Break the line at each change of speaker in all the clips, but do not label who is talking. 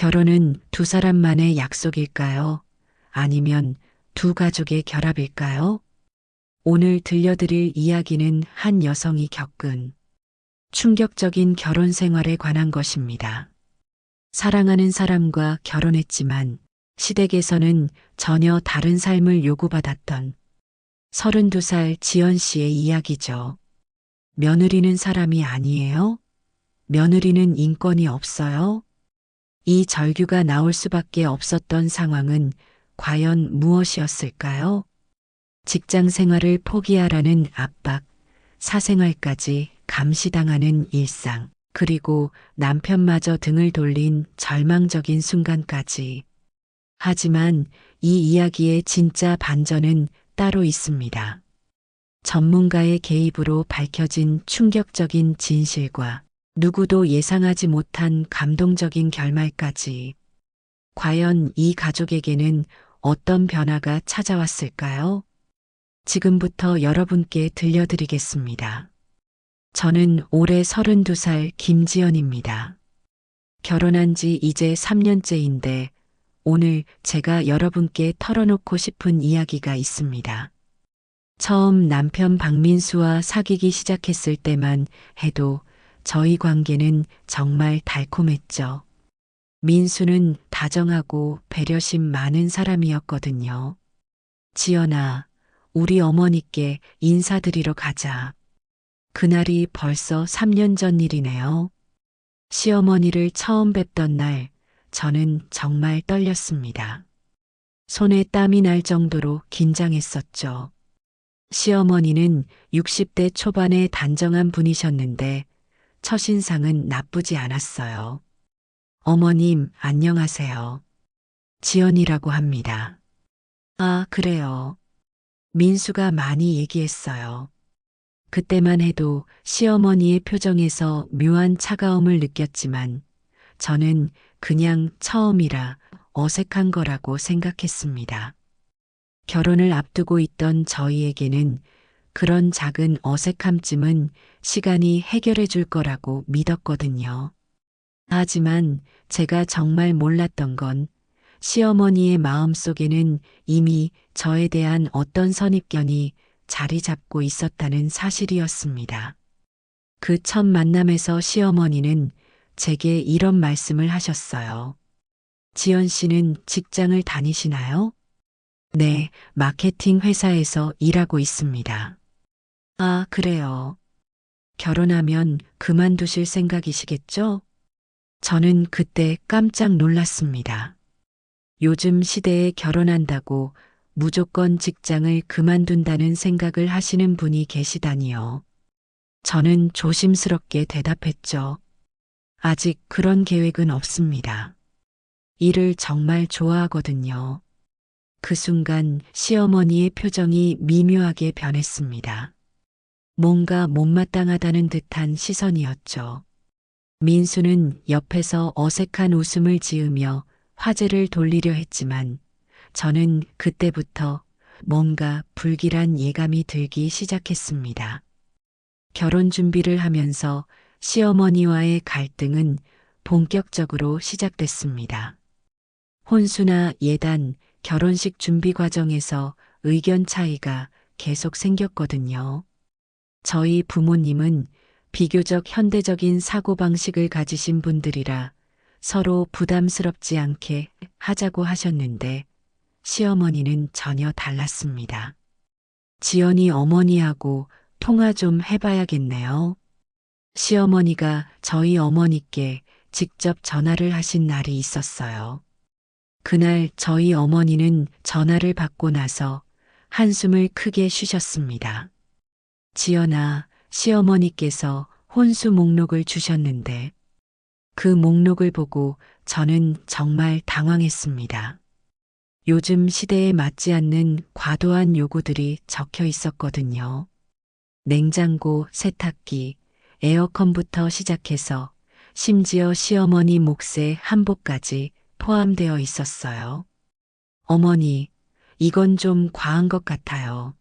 결혼은 두 사람만의 약속일까요? 아니면 두 가족의 결합일까요? 오늘 들려드릴 이야기는 한 여성이 겪은 충격적인 결혼 생활에 관한 것입니다. 사랑하는 사람과 결혼했지만 시댁에서는 전혀 다른 삶을 요구받았던 32살 지연 씨의 이야기죠. 며느리는 사람이 아니에요? 며느리는 인권이 없어요? 이 절규가 나올 수밖에 없었던 상황은 과연 무엇이었을까요? 직장 생활을 포기하라는 압박, 사생활까지 감시당하는 일상, 그리고 남편마저 등을 돌린 절망적인 순간까지. 하지만 이 이야기의 진짜 반전은 따로 있습니다. 전문가의 개입으로 밝혀진 충격적인 진실과 누구도 예상하지 못한 감동적인 결말까지. 과연 이 가족에게는 어떤 변화가 찾아왔을까요? 지금부터 여러분께 들려드리겠습니다. 저는 올해 32살 김지연입니다. 결혼한 지 이제 3년째인데 오늘 제가 여러분께 털어놓고 싶은 이야기가 있습니다. 처음 남편 박민수와 사귀기 시작했을 때만 해도 저희 관계는 정말 달콤했죠. 민수는 다정하고 배려심 많은 사람이었거든요. 지연아, 우리 어머니께 인사드리러 가자. 그날이 벌써 3년 전 일이네요. 시어머니를 처음 뵙던 날, 저는 정말 떨렸습니다. 손에 땀이 날 정도로 긴장했었죠. 시어머니는 60대 초반의 단정한 분이셨는데 첫인상은 나쁘지 않았어요. 어머님, 안녕하세요. 지연이라고 합니다. 아, 그래요. 민수가 많이 얘기했어요. 그때만 해도 시어머니의 표정에서 묘한 차가움을 느꼈지만 저는 그냥 처음이라 어색한 거라고 생각했습니다. 결혼을 앞두고 있던 저희에게는 그런 작은 어색함쯤은 시간이 해결해 줄 거라고 믿었거든요. 하지만 제가 정말 몰랐던 건 시어머니의 마음속에는 이미 저에 대한 어떤 선입견이 자리 잡고 있었다는 사실이었습니다. 그 첫 만남에서 시어머니는 제게 이런 말씀을 하셨어요. 지연 씨는 직장을 다니시나요? 네, 마케팅 회사에서 일하고 있습니다. 아, 그래요. 결혼하면 그만두실 생각이시겠죠? 저는 그때 깜짝 놀랐습니다. 요즘 시대에 결혼한다고 무조건 직장을 그만둔다는 생각을 하시는 분이 계시다니요. 저는 조심스럽게 대답했죠. 아직 그런 계획은 없습니다. 일을 정말 좋아하거든요. 그 순간 시어머니의 표정이 미묘하게 변했습니다. 뭔가 못마땅하다는 듯한 시선이었죠. 민수는 옆에서 어색한 웃음을 지으며 화제를 돌리려 했지만 저는 그때부터 뭔가 불길한 예감이 들기 시작했습니다. 결혼 준비를 하면서 시어머니와의 갈등은 본격적으로 시작됐습니다. 혼수나 예단, 결혼식 준비 과정에서 의견 차이가 계속 생겼거든요. 저희 부모님은 비교적 현대적인 사고방식을 가지신 분들이라 서로 부담스럽지 않게 하자고 하셨는데 시어머니는 전혀 달랐습니다. 지연이 어머니하고 통화 좀 해봐야겠네요. 시어머니가 저희 어머니께 직접 전화를 하신 날이 있었어요. 그날 저희 어머니는 전화를 받고 나서 한숨을 크게 쉬셨습니다. 지연아, 시어머니께서 혼수 목록을 주셨는데 그 목록을 보고 저는 정말 당황했습니다. 요즘 시대에 맞지 않는 과도한 요구들이 적혀 있었거든요. 냉장고, 세탁기, 에어컨부터 시작해서 심지어 시어머니 몫의 한복까지 포함되어 있었어요. 어머니, 이건 좀 과한 것 같아요.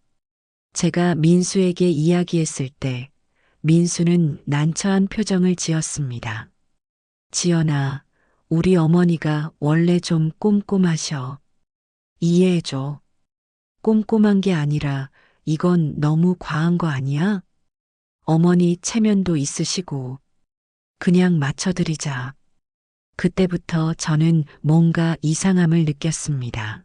제가 민수에게 이야기했을 때 민수는 난처한 표정을 지었습니다. 지연아, 우리 어머니가 원래 좀 꼼꼼하셔. 이해해줘. 꼼꼼한 게 아니라 이건 너무 과한 거 아니야? 어머니 체면도 있으시고 그냥 맞춰드리자. 그때부터 저는 뭔가 이상함을 느꼈습니다.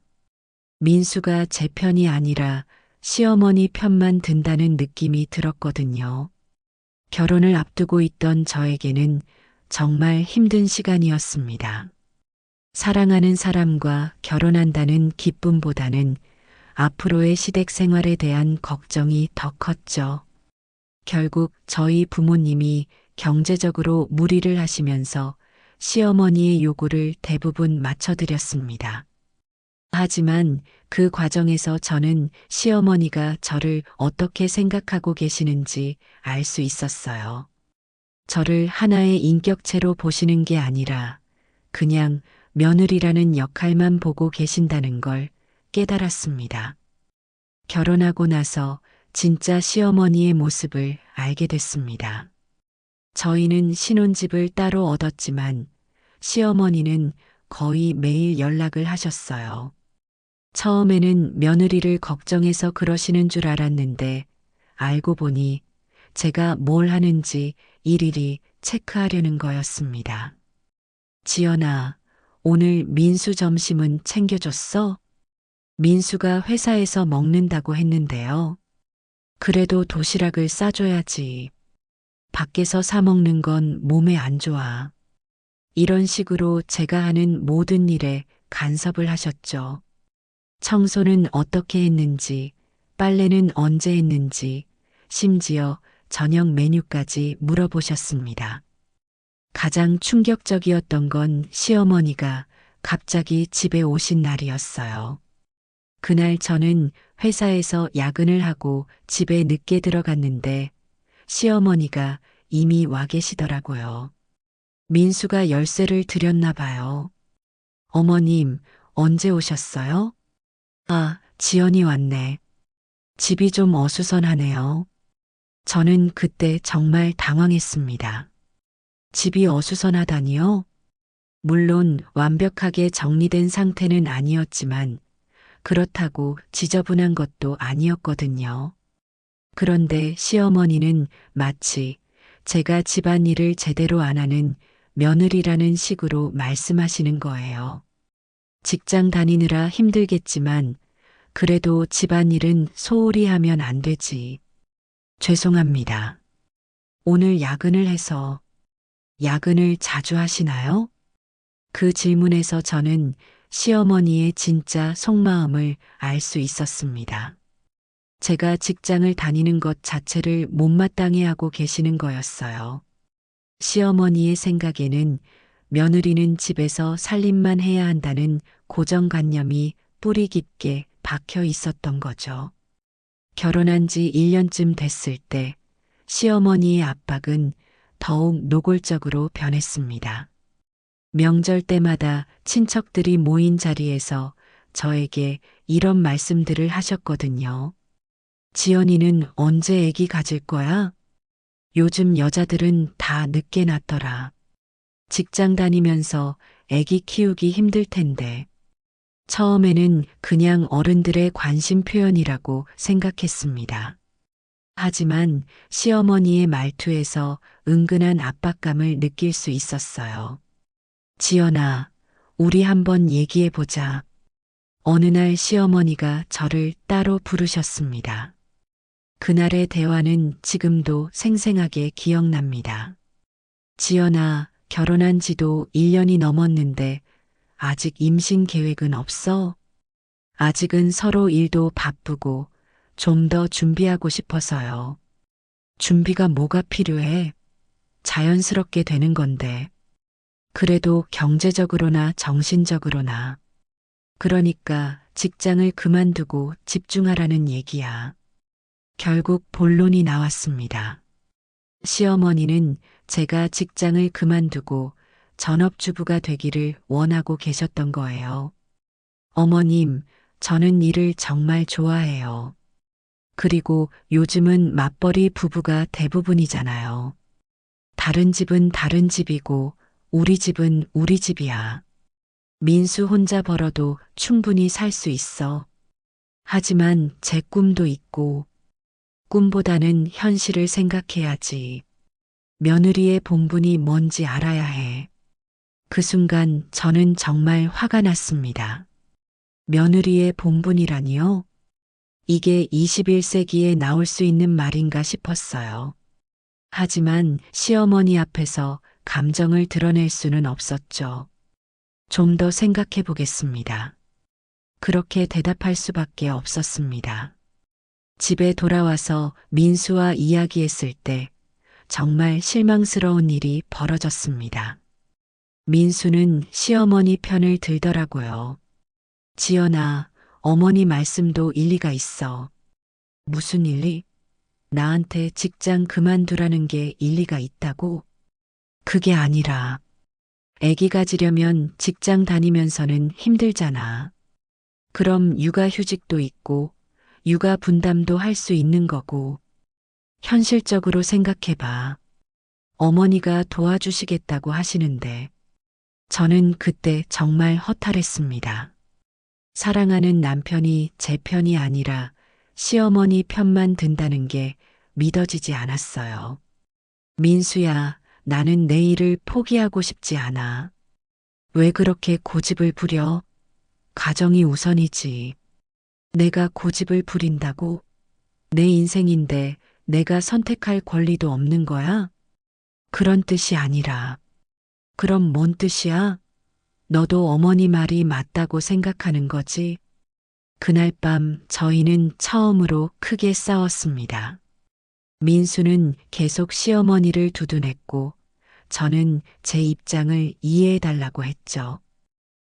민수가 제 편이 아니라 시어머니 편만 든다는 느낌이 들었거든요. 결혼을 앞두고 있던 저에게는 정말 힘든 시간이었습니다. 사랑하는 사람과 결혼한다는 기쁨보다는 앞으로의 시댁 생활에 대한 걱정이 더 컸죠. 결국 저희 부모님이 경제적으로 무리를 하시면서 시어머니의 요구를 대부분 맞춰드렸습니다. 하지만 그 과정에서 저는 시어머니가 저를 어떻게 생각하고 계시는지 알 수 있었어요. 저를 하나의 인격체로 보시는 게 아니라 그냥 며느리라는 역할만 보고 계신다는 걸 깨달았습니다. 결혼하고 나서 진짜 시어머니의 모습을 알게 됐습니다. 저희는 신혼집을 따로 얻었지만 시어머니는 거의 매일 연락을 하셨어요. 처음에는 며느리를 걱정해서 그러시는 줄 알았는데 알고 보니 제가 뭘 하는지 일일이 체크하려는 거였습니다. 지연아, 오늘 민수 점심은 챙겨줬어? 민수가 회사에서 먹는다고 했는데요. 그래도 도시락을 싸줘야지. 밖에서 사 먹는 건 몸에 안 좋아. 이런 식으로 제가 하는 모든 일에 간섭을 하셨죠. 청소는 어떻게 했는지, 빨래는 언제 했는지, 심지어 저녁 메뉴까지 물어보셨습니다. 가장 충격적이었던 건 시어머니가 갑자기 집에 오신 날이었어요. 그날 저는 회사에서 야근을 하고 집에 늦게 들어갔는데 시어머니가 이미 와 계시더라고요. 민수가 열쇠를 드렸나 봐요. 어머님, 언제 오셨어요? 아, 지연이 왔네. 집이 좀 어수선하네요. 저는 그때 정말 당황했습니다. 집이 어수선하다니요? 물론 완벽하게 정리된 상태는 아니었지만 그렇다고 지저분한 것도 아니었거든요. 그런데 시어머니는 마치 제가 집안일을 제대로 안 하는 며느리라는 식으로 말씀하시는 거예요. 직장 다니느라 힘들겠지만 그래도 집안일은 소홀히 하면 안 되지. 죄송합니다. 오늘 야근을 해서 야근을 자주 하시나요? 그 질문에서 저는 시어머니의 진짜 속마음을 알 수 있었습니다. 제가 직장을 다니는 것 자체를 못마땅해 하고 계시는 거였어요. 시어머니의 생각에는 며느리는 집에서 살림만 해야 한다는 고정관념이 뿌리 깊게 박혀 있었던 거죠. 결혼한 지 1년쯤 됐을 때 시어머니의 압박은 더욱 노골적으로 변했습니다. 명절 때마다 친척들이 모인 자리에서 저에게 이런 말씀들을 하셨거든요. 지연이는 언제 아기 가질 거야? 요즘 여자들은 다 늦게 낳더라. 직장 다니면서 아기 키우기 힘들 텐데. 처음에는 그냥 어른들의 관심 표현이라고 생각했습니다. 하지만 시어머니의 말투에서 은근한 압박감을 느낄 수 있었어요. 지연아, 우리 한번 얘기해 보자. 어느 날 시어머니가 저를 따로 부르셨습니다. 그날의 대화는 지금도 생생하게 기억납니다. 지연아, 결혼한 지도 1년이 넘었는데 아직 임신 계획은 없어? 아직은 서로 일도 바쁘고 좀 더 준비하고 싶어서요. 준비가 뭐가 필요해? 자연스럽게 되는 건데. 그래도 경제적으로나 정신적으로나. 그러니까 직장을 그만두고 집중하라는 얘기야. 결국 본론이 나왔습니다. 시어머니는 제가 직장을 그만두고 전업주부가 되기를 원하고 계셨던 거예요. 어머님, 저는 일을 정말 좋아해요. 그리고 요즘은 맞벌이 부부가 대부분이잖아요. 다른 집은 다른 집이고 우리 집은 우리 집이야. 민수 혼자 벌어도 충분히 살 수 있어. 하지만 제 꿈도 있고 꿈보다는 현실을 생각해야지. 며느리의 본분이 뭔지 알아야 해. 그 순간 저는 정말 화가 났습니다. 며느리의 본분이라니요? 이게 21세기에 나올 수 있는 말인가 싶었어요. 하지만 시어머니 앞에서 감정을 드러낼 수는 없었죠. 좀 더 생각해 보겠습니다. 그렇게 대답할 수밖에 없었습니다. 집에 돌아와서 민수와 이야기했을 때 정말 실망스러운 일이 벌어졌습니다. 민수는 시어머니 편을 들더라고요. 지연아, 어머니 말씀도 일리가 있어. 무슨 일리? 나한테 직장 그만두라는 게 일리가 있다고? 그게 아니라, 아기 가지려면 직장 다니면서는 힘들잖아. 그럼 육아휴직도 있고, 육아 분담도 할 수 있는 거고, 현실적으로 생각해봐. 어머니가 도와주시겠다고 하시는데, 저는 그때 정말 허탈했습니다. 사랑하는 남편이 제 편이 아니라 시어머니 편만 든다는 게 믿어지지 않았어요. 민수야, 나는 내 일을 포기하고 싶지 않아. 왜 그렇게 고집을 부려? 가정이 우선이지. 내가 고집을 부린다고? 내 인생인데 내가 선택할 권리도 없는 거야? 그런 뜻이 아니라. 그럼 뭔 뜻이야? 너도 어머니 말이 맞다고 생각하는 거지? 그날 밤 저희는 처음으로 크게 싸웠습니다. 민수는 계속 시어머니를 두둔했고 저는 제 입장을 이해해달라고 했죠.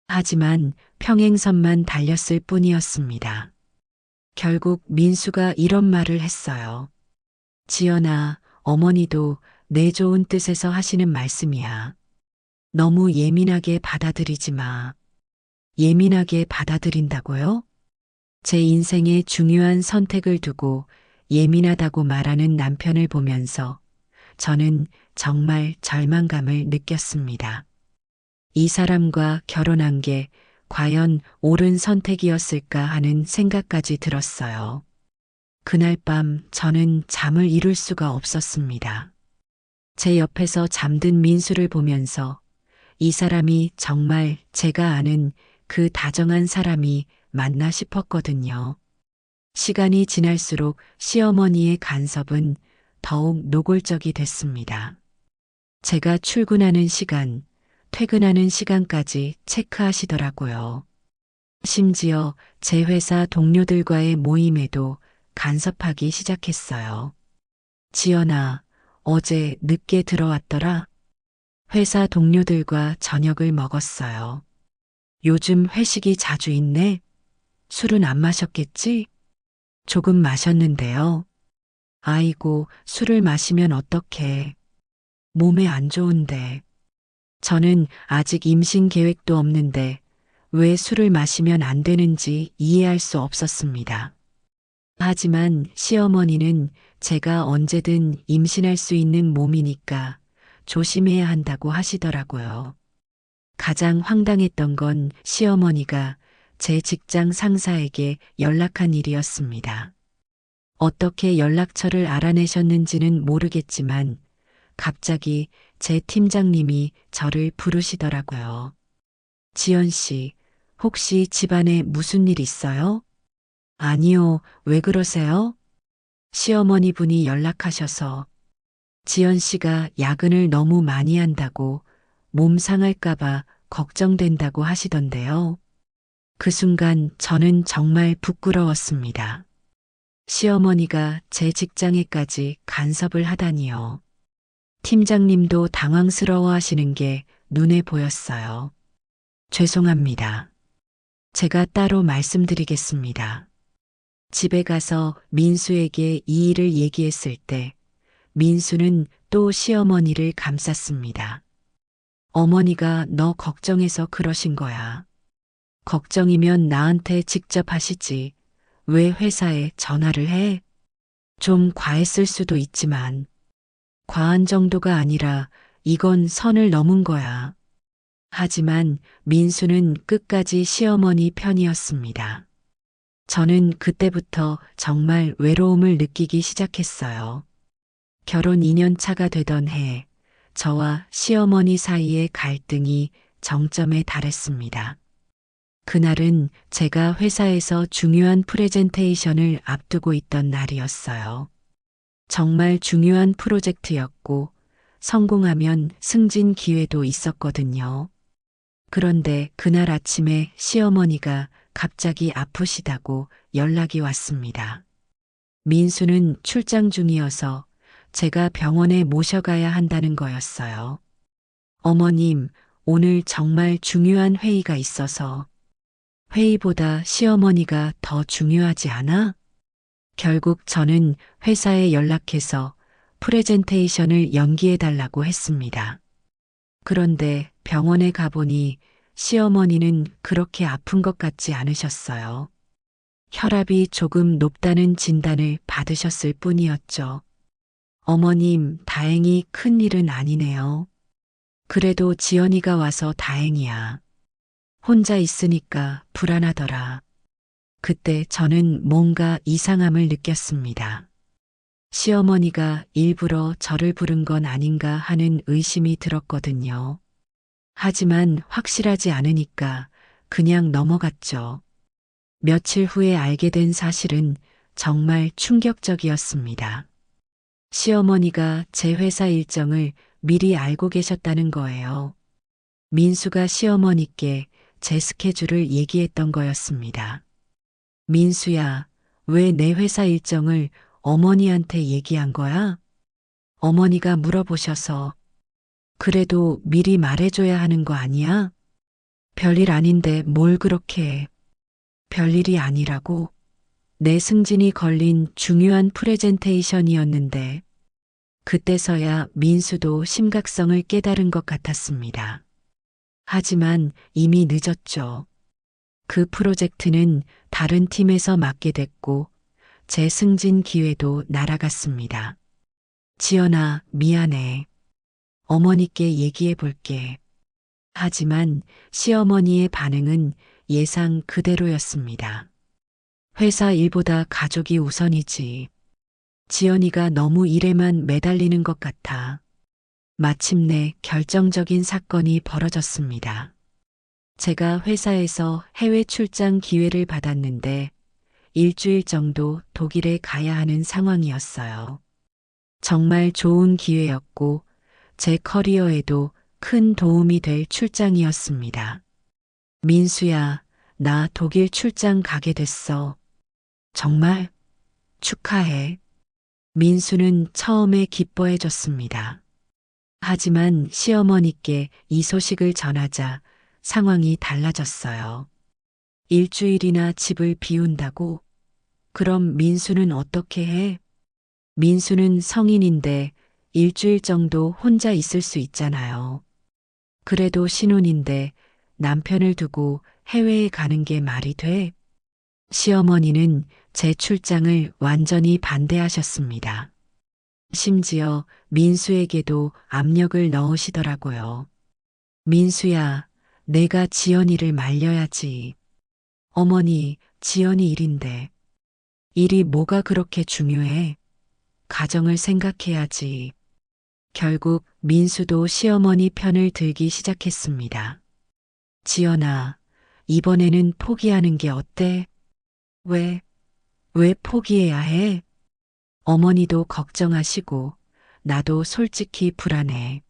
하지만 평행선만 달렸을 뿐이었습니다. 결국 민수가 이런 말을 했어요. 지연아, 어머니도 내 좋은 뜻에서 하시는 말씀이야. 너무 예민하게 받아들이지 마. 예민하게 받아들인다고요? 제 인생의 중요한 선택을 두고 예민하다고 말하는 남편을 보면서 저는 정말 절망감을 느꼈습니다. 이 사람과 결혼한 게 과연 옳은 선택이었을까 하는 생각까지 들었어요. 그날 밤 저는 잠을 이룰 수가 없었습니다. 제 옆에서 잠든 민수를 보면서 이 사람이 정말 제가 아는 그 다정한 사람이 맞나 싶었거든요. 시간이 지날수록 시어머니의 간섭은 더욱 노골적이 됐습니다. 제가 출근하는 시간, 퇴근하는 시간까지 체크하시더라고요. 심지어 제 회사 동료들과의 모임에도 간섭하기 시작했어요. 지연아, 어제 늦게 들어왔더라. 회사 동료들과 저녁을 먹었어요. 요즘 회식이 자주 있네. 술은 안 마셨겠지? 조금 마셨는데요. 아이고, 술을 마시면 어떡해. 몸에 안 좋은데. 저는 아직 임신 계획도 없는데 왜 술을 마시면 안 되는지 이해할 수 없었습니다. 하지만 시어머니는 제가 언제든 임신할 수 있는 몸이니까 조심해야 한다고 하시더라고요. 가장 황당했던 건 시어머니가 제 직장 상사에게 연락한 일이었습니다. 어떻게 연락처를 알아내셨는지는 모르겠지만 갑자기 제 팀장님이 저를 부르시더라고요. 지연 씨, 혹시 집안에 무슨 일 있어요? 아니요, 왜 그러세요? 시어머니 분이 연락하셔서 지연 씨가 야근을 너무 많이 한다고 몸 상할까봐 걱정된다고 하시던데요. 그 순간 저는 정말 부끄러웠습니다. 시어머니가 제 직장에까지 간섭을 하다니요. 팀장님도 당황스러워 하시는 게 눈에 보였어요. 죄송합니다. 제가 따로 말씀드리겠습니다. 집에 가서 민수에게 이 일을 얘기했을 때 민수는 또 시어머니를 감쌌습니다. 어머니가 너 걱정해서 그러신 거야. 걱정이면 나한테 직접 하시지. 왜 회사에 전화를 해? 좀 과했을 수도 있지만 과한 정도가 아니라 이건 선을 넘은 거야. 하지만 민수는 끝까지 시어머니 편이었습니다. 저는 그때부터 정말 외로움을 느끼기 시작했어요. 결혼 2년 차가 되던 해, 저와 시어머니 사이의 갈등이 정점에 달했습니다. 그날은 제가 회사에서 중요한 프레젠테이션을 앞두고 있던 날이었어요. 정말 중요한 프로젝트였고, 성공하면 승진 기회도 있었거든요. 그런데 그날 아침에 시어머니가 갑자기 아프시다고 연락이 왔습니다. 민수는 출장 중이어서 제가 병원에 모셔가야 한다는 거였어요. 어머님, 오늘 정말 중요한 회의가 있어서 회의보다 시어머니가 더 중요하지 않아? 결국 저는 회사에 연락해서 프레젠테이션을 연기해달라고 했습니다. 그런데 병원에 가보니 시어머니는 그렇게 아픈 것 같지 않으셨어요. 혈압이 조금 높다는 진단을 받으셨을 뿐이었죠. 어머님, 다행히 큰 일은 아니네요. 그래도 지연이가 와서 다행이야. 혼자 있으니까 불안하더라. 그때 저는 뭔가 이상함을 느꼈습니다. 시어머니가 일부러 저를 부른 건 아닌가 하는 의심이 들었거든요. 하지만 확실하지 않으니까 그냥 넘어갔죠. 며칠 후에 알게 된 사실은 정말 충격적이었습니다. 시어머니가 제 회사 일정을 미리 알고 계셨다는 거예요. 민수가 시어머니께 제 스케줄을 얘기했던 거였습니다. 민수야, 왜 내 회사 일정을 어머니한테 얘기한 거야? 어머니가 물어보셔서 그래도 미리 말해줘야 하는 거 아니야? 별일 아닌데 뭘 그렇게 해. 별일이 아니라고. 내 승진이 걸린 중요한 프레젠테이션이었는데 그때서야 민수도 심각성을 깨달은 것 같았습니다. 하지만 이미 늦었죠. 그 프로젝트는 다른 팀에서 맡게 됐고 제 승진 기회도 날아갔습니다. 지연아, 미안해. 어머니께 얘기해 볼게. 하지만 시어머니의 반응은 예상 그대로였습니다. 회사 일보다 가족이 우선이지. 지연이가 너무 일에만 매달리는 것 같아. 마침내 결정적인 사건이 벌어졌습니다. 제가 회사에서 해외 출장 기회를 받았는데 일주일 정도 독일에 가야 하는 상황이었어요. 정말 좋은 기회였고 제 커리어에도 큰 도움이 될 출장이었습니다. 민수야, 나 독일 출장 가게 됐어. 정말 축하해. 민수는 처음에 기뻐해줬습니다. 하지만 시어머니께 이 소식을 전하자 상황이 달라졌어요. 일주일이나 집을 비운다고? 그럼 민수는 어떻게 해? 민수는 성인인데 일주일 정도 혼자 있을 수 있잖아요. 그래도 신혼인데 남편을 두고 해외에 가는 게 말이 돼? 시어머니는 제 출장을 완전히 반대하셨습니다. 심지어 민수에게도 압력을 넣으시더라고요. 민수야, 내가 지연이를 말려야지. 어머니, 지연이 일인데. 일이 뭐가 그렇게 중요해? 가정을 생각해야지. 결국 민수도 시어머니 편을 들기 시작했습니다. 지연아, 이번에는 포기하는 게 어때? 왜? 왜 포기해야 해? 어머니도 걱정하시고 나도 솔직히 불안해.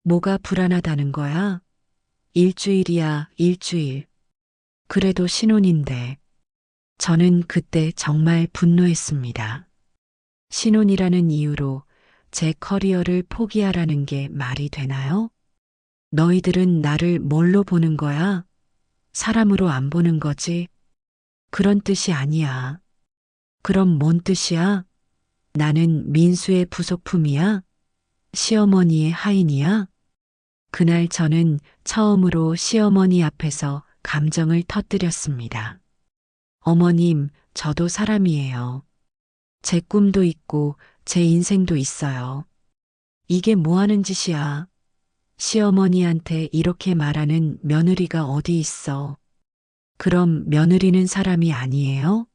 뭐가 불안하다는 거야? 일주일이야, 일주일. 그래도 신혼인데. 저는 그때 정말 분노했습니다. 신혼이라는 이유로 제 커리어를 포기하라는 게 말이 되나요? 너희들은 나를 뭘로 보는 거야? 사람으로 안 보는 거지? 그런 뜻이 아니야. 그럼 뭔 뜻이야? 나는 민수의 부속품이야? 시어머니의 하인이야? 그날 저는 처음으로 시어머니 앞에서 감정을 터뜨렸습니다. 어머님, 저도 사람이에요. 제 꿈도 있고 제 인생도 있어요. 이게 뭐 하는 짓이야? 시어머니한테 이렇게 말하는 며느리가 어디 있어? 그럼 며느리는 사람이 아니에요?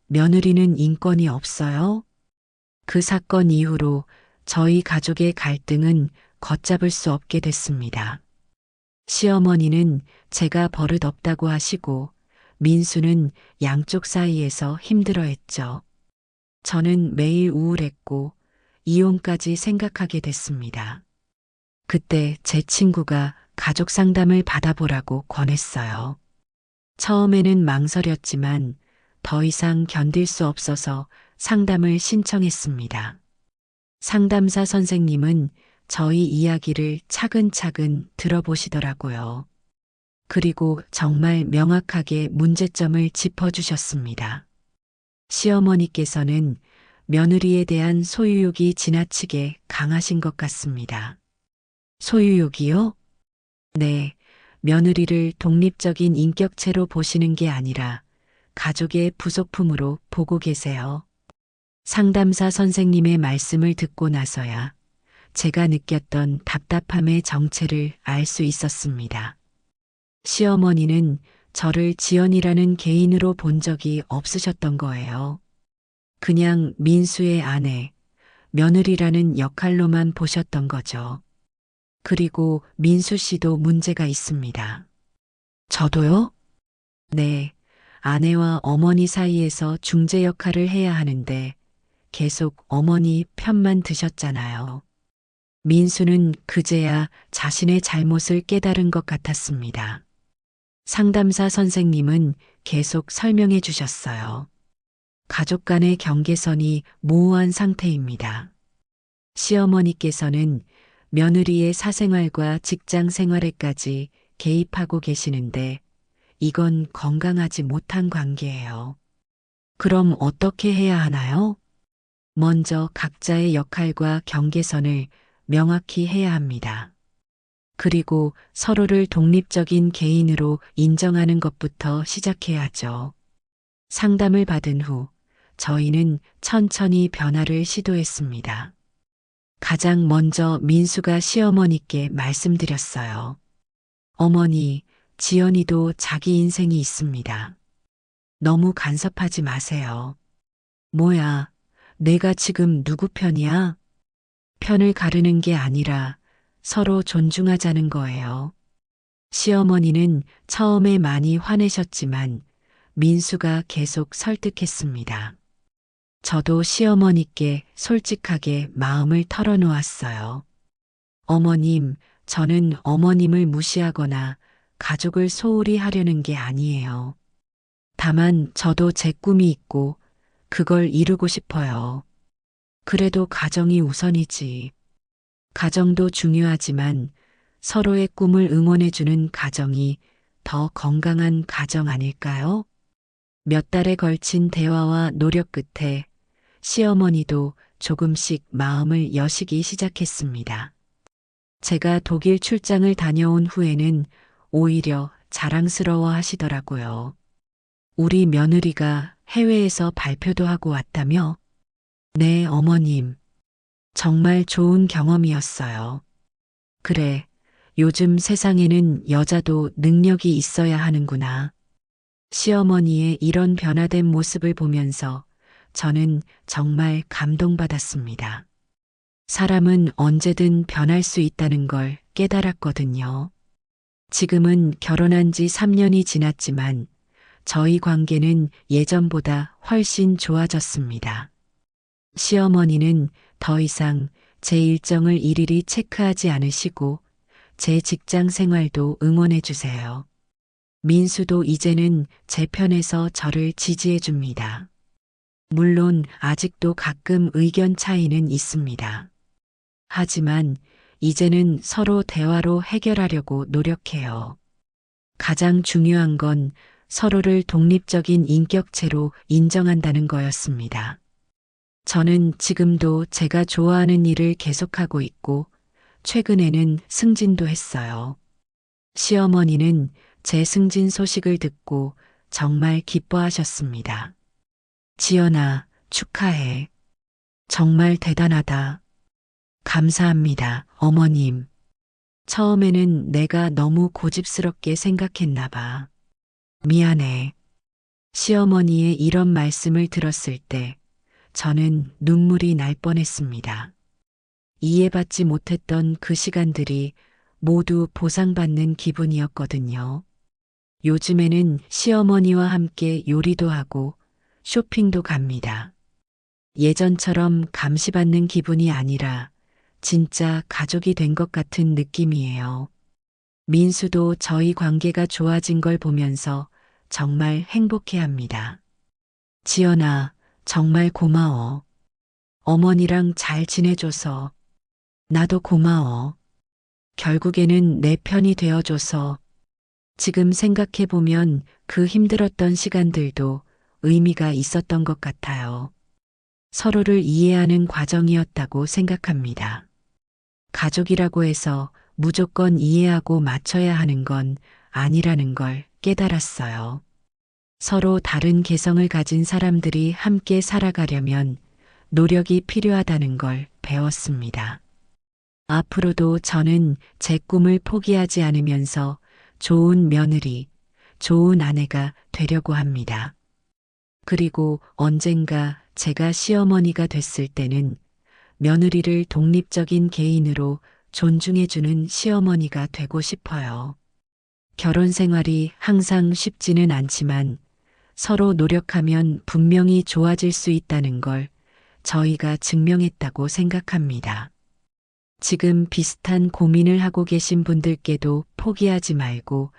며느리는 인권이 없어요? 그 사건 이후로 저희 가족의 갈등은 걷잡을 수 없게 됐습니다. 시어머니는 제가 버릇없다고 하시고 민수는 양쪽 사이에서 힘들어했죠. 저는 매일 우울했고 이혼까지 생각하게 됐습니다. 그때 제 친구가 가족 상담을 받아보라고 권했어요. 처음에는 망설였지만 더 이상 견딜 수 없어서 상담을 신청했습니다. 상담사 선생님은 저희 이야기를 차근차근 들어보시더라고요. 그리고 정말 명확하게 문제점을 짚어주셨습니다. 시어머니께서는 며느리에 대한 소유욕이 지나치게 강하신 것 같습니다. 소유욕이요? 네, 며느리를 독립적인 인격체로 보시는 게 아니라 가족의 부속품으로 보고 계세요. 상담사 선생님의 말씀을 듣고 나서야 제가 느꼈던 답답함의 정체를 알 수 있었습니다. 시어머니는 저를 지연이라는 개인으로 본 적이 없으셨던 거예요. 그냥 민수의 아내, 며느리라는 역할로만 보셨던 거죠. 그리고 민수 씨도 문제가 있습니다. 저도요? 네, 아내와 어머니 사이에서 중재 역할을 해야 하는데 계속 어머니 편만 드셨잖아요. 민수는 그제야 자신의 잘못을 깨달은 것 같았습니다. 상담사 선생님은 계속 설명해 주셨어요. 가족 간의 경계선이 모호한 상태입니다. 시어머니께서는 며느리의 사생활과 직장 생활에까지 개입하고 계시는데 이건 건강하지 못한 관계예요. 그럼 어떻게 해야 하나요? 먼저 각자의 역할과 경계선을 명확히 해야 합니다. 그리고 서로를 독립적인 개인으로 인정하는 것부터 시작해야죠. 상담을 받은 후 저희는 천천히 변화를 시도했습니다. 가장 먼저 민수가 시어머니께 말씀드렸어요. 어머니, 지연이도 자기 인생이 있습니다. 너무 간섭하지 마세요. 뭐야, 내가 지금 누구 편이야? 편을 가르는 게 아니라 서로 존중하자는 거예요. 시어머니는 처음에 많이 화내셨지만 민수가 계속 설득했습니다. 저도 시어머니께 솔직하게 마음을 털어놓았어요. 어머님, 저는 어머님을 무시하거나 가족을 소홀히 하려는 게 아니에요. 다만 저도 제 꿈이 있고 그걸 이루고 싶어요. 그래도 가정이 우선이지. 가정도 중요하지만 서로의 꿈을 응원해주는 가정이 더 건강한 가정 아닐까요? 몇 달에 걸친 대화와 노력 끝에 시어머니도 조금씩 마음을 여시기 시작했습니다. 제가 독일 출장을 다녀온 후에는 오히려 자랑스러워 하시더라고요. 우리 며느리가 해외에서 발표도 하고 왔다며? 네, 어머님. 정말 좋은 경험이었어요. 그래, 요즘 세상에는 여자도 능력이 있어야 하는구나. 시어머니의 이런 변화된 모습을 보면서 저는 정말 감동받았습니다. 사람은 언제든 변할 수 있다는 걸 깨달았거든요. 지금은 결혼한 지 3년이 지났지만 저희 관계는 예전보다 훨씬 좋아졌습니다. 시어머니는 더 이상 제 일정을 일일이 체크하지 않으시고 제 직장 생활도 응원해 주세요. 민수도 이제는 제 편에서 저를 지지해 줍니다. 물론 아직도 가끔 의견 차이는 있습니다. 하지만 이제는 서로 대화로 해결하려고 노력해요. 가장 중요한 건 서로를 독립적인 인격체로 인정한다는 거였습니다. 저는 지금도 제가 좋아하는 일을 계속하고 있고 최근에는 승진도 했어요. 시어머니는 제 승진 소식을 듣고 정말 기뻐하셨습니다. 지연아, 축하해. 정말 대단하다. 감사합니다, 어머님. 처음에는 내가 너무 고집스럽게 생각했나 봐. 미안해. 시어머니의 이런 말씀을 들었을 때 저는 눈물이 날 뻔했습니다. 이해받지 못했던 그 시간들이 모두 보상받는 기분이었거든요. 요즘에는 시어머니와 함께 요리도 하고 쇼핑도 갑니다. 예전처럼 감시받는 기분이 아니라 진짜 가족이 된 것 같은 느낌이에요. 민수도 저희 관계가 좋아진 걸 보면서 정말 행복해 합니다. 지연아, 정말 고마워. 어머니랑 잘 지내줘서. 나도 고마워. 결국에는 내 편이 되어줘서. 지금 생각해보면 그 힘들었던 시간들도 의미가 있었던 것 같아요. 서로를 이해하는 과정이었다고 생각합니다. 가족이라고 해서 무조건 이해하고 맞춰야 하는 건 아니라는 걸 깨달았어요. 서로 다른 개성을 가진 사람들이 함께 살아가려면 노력이 필요하다는 걸 배웠습니다. 앞으로도 저는 제 꿈을 포기하지 않으면서 좋은 며느리, 좋은 아내가 되려고 합니다. 그리고 언젠가 제가 시어머니가 됐을 때는 며느리를 독립적인 개인으로 존중해주는 시어머니가 되고 싶어요. 결혼 생활이 항상 쉽지는 않지만 서로 노력하면 분명히 좋아질 수 있다는 걸 저희가 증명했다고 생각합니다. 지금 비슷한 고민을 하고 계신 분들께도 포기하지 말고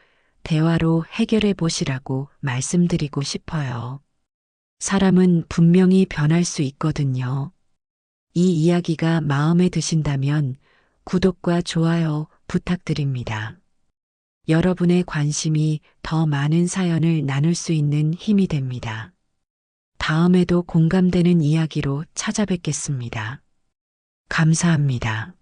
대화로 해결해 보시라고 말씀드리고 싶어요. 사람은 분명히 변할 수 있거든요. 이 이야기가 마음에 드신다면 구독과 좋아요 부탁드립니다. 여러분의 관심이 더 많은 사연을 나눌 수 있는 힘이 됩니다. 다음에도 공감되는 이야기로 찾아뵙겠습니다. 감사합니다.